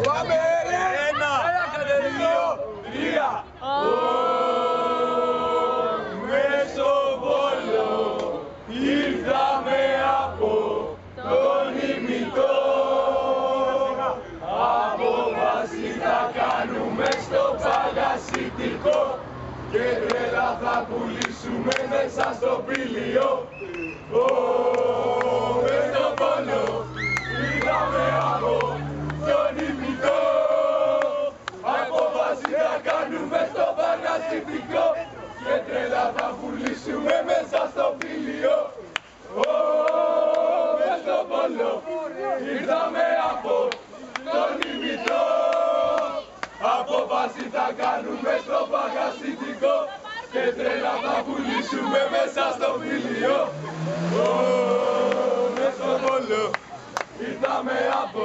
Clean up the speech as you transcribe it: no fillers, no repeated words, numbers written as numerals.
Πάμε ρε! Ένα, δύο, τρία! Μεσοβόλο, ήρθαμε από τον ημιτό. Απόβαση θα κάνουμε στο παγασιτικό και τρέλα θα πουλήσουμε μέσα στο πήλιο. Μεσοβόλο, ήρθαμε από τον ημιτό. Απόβαση θα κάνουμε στο παγασιτικό και τρέλα θα πουλήσουμε μέσα στο πήλιο. Μες στο Βόλο ήρθαμε από τον ημιτό. Απόβαση θα κάνουμε στο παγασιτικό και τρέλα θα πουλήσουμε μέσα στο πήλιο. Μες στο Βόλο ήρθαμε από